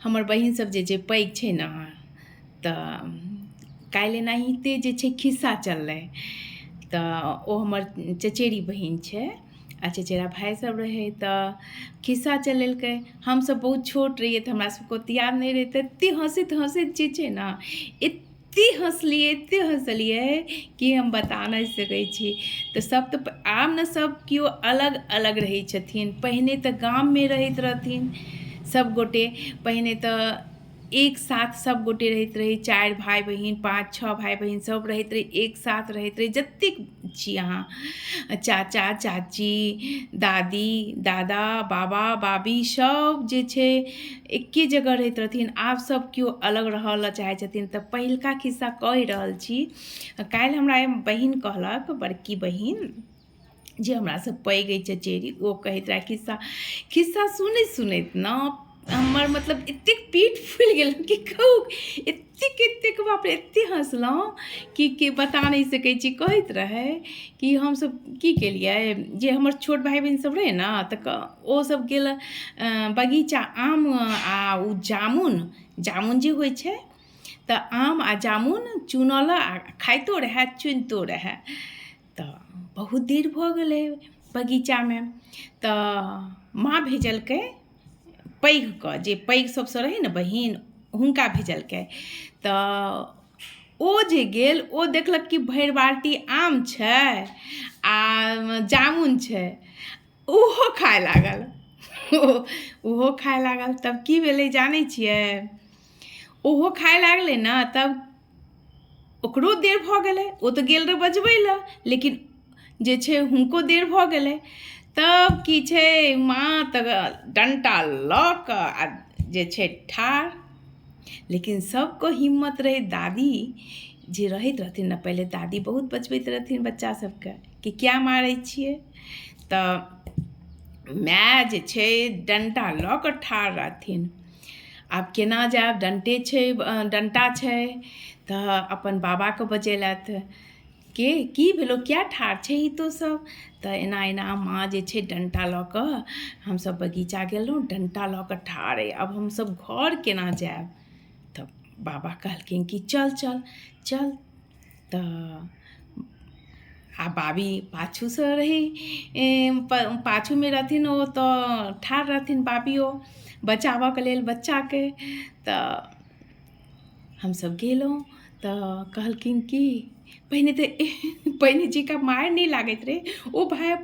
हमर बहिन सब जे पैघ छै ने तऽ काल्हि एनाहिते जे छै खिस्सा चललै तऽ ओ हमर चचेरी बहिन छै आ चचेरा भाय सब रहै तऽ खिस्सा चलेलकै। हमसब बहुत छोट रहिए तऽ हमरा सबके ओते याद नहीं रहै, तऽ एतेक हँसैत जे छै ने एतेक हँसलिए कि हम बता नहीं सकै छी। तऽ सब तऽ आब ने सब केओ अलग अलग रहै छथिन। पहिने तऽ गाममे रहैत रहथिन सब गोटे, पहिने तऽ एक साथ सब गोटे रहैत रही, 4 भाई बहिन 5-6 भाई बहिन सब रहैत रही, एक साथ रहैत रही। जतेक छी अहाँ चाचा चाची दादी दादा बाबा बाबी सब जे छै एके जगह रहैत रहथिन। आब सब केओ अलग रहऽ लए चाहै छथिन। तऽ पहिलका खिस्सा कहि रहल छी। काल्हि हमरा बहिन कहलक, बड़की बहिन जे हमरासँ पैघ अइ चचेरी, ओ कहैत रहै खिस्सा सुनैत ने हमर मतलब एतेक पीठ फुलि गेल कि कहू एतेक बाप रे एतेक हँसलहुँ कि बता नहीं सकै छी। कहैत रहै कि हमसब की केलिए, जे हमर छोट भाई बहिन सब रहै ने तऽ ओ सब गेल बगीचा आम आ ओ जामुन जे होइ छै तऽ आम आ जामुन चुनऽ लए आ खाइतो रहै चुनितो रहै। तऽ बहुत देर भऽ गेलै बगीचामे तऽ माँ भेजलकै पैघके, जे पैघ सबसँ रहै ने बहिन हुनका भेजलकै। तऽ ओ जे गेल ओ देखलक कि भरि बाल्टी आम छै आ जामुन छै, ओहो खाय लागल। तब की भेलै जानै छियै, ओहो खाय लागलै ने तब ओकरो देर भऽ गेलै। ओ तऽ गेल रहै बजबै लए, लेकिन जे छै हुनको देर भऽ गेलै। तब की छै माँ तऽ डंटा लऽ कऽ आ जे छै ठाढ़। लेकिन सबके हिम्मत रहै। दादी जे रहैत रहथिन ने, पहिले दादी बहुत बचबैत रहथिन बच्चा सबके कि किया मारै छियै। तऽ माय जे छै डंटा लऽ कऽ ठाढ़ रहथिन। आब केना जायब, डंटा छै तऽ अपन बाबाके बजेलथि के की भेलौ किया ठाढ़ छै तो सब। तऽ एना माँ जे छै डंटा लऽ कऽ, हमसब बगीचा गेलहुँ डंटा लऽ कऽ ठाढ़ अइ, अब हमसब घर केना जायब। तऽ बाबा कहलखिन कि चल। तऽ आ बाबी पाछूसँ रही, पाछूमे रहथिन ओ तऽ ठाढ़ रहथिन बाबियो बचाबऽके लेल बच्चाके। तऽ हमसब गेलहुँ तऽ कहलखिन कि पहिने जेका मारि नहीं लागैत रहै, ओ भाय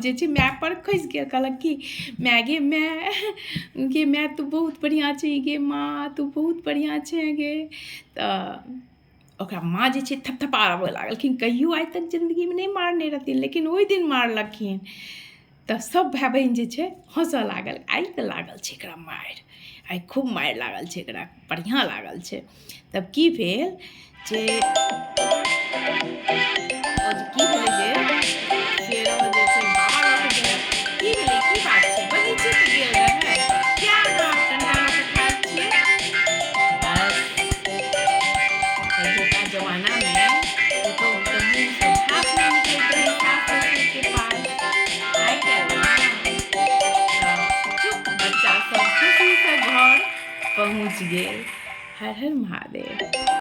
जे छै माय पर खसि गेल। कहलक कि माय गे माय तू बहुत बढ़िआँ छै गे माँ, तू बहुत बढ़िआँ छै गे। तऽ ओकरा माँ जे छै थपथपाबऽ लागलखिन। कहियो आइ तक जिन्दगीमे नहीं मारने रहथिन, लेकिन ओहि दिन मारलखिन। तऽ सब भाय बहिन जे छै हँसऽ लागल। आइ तऽ लागल छै एकरा मारि, आइ खूब मारि लागल छै एकरा, बढ़िआँ लागल छै। तब की भेल जे की भेलै जे जे छै बाबा लऽ कऽ गेलै। की भेलै की बात छै, बगीचे तऽ गेल रहै, किया अहाँ डंटा लऽ कऽ ठाढ़ छियै। बस पहिलुका जमानामे पुतहुके मुँहसँ भात नहीं निकलैत रहै सास ससुरके पास। आइ काल्हि चुप बच्चा सब खुशीसँ घर पहुँच गेल। हर हर महादेव।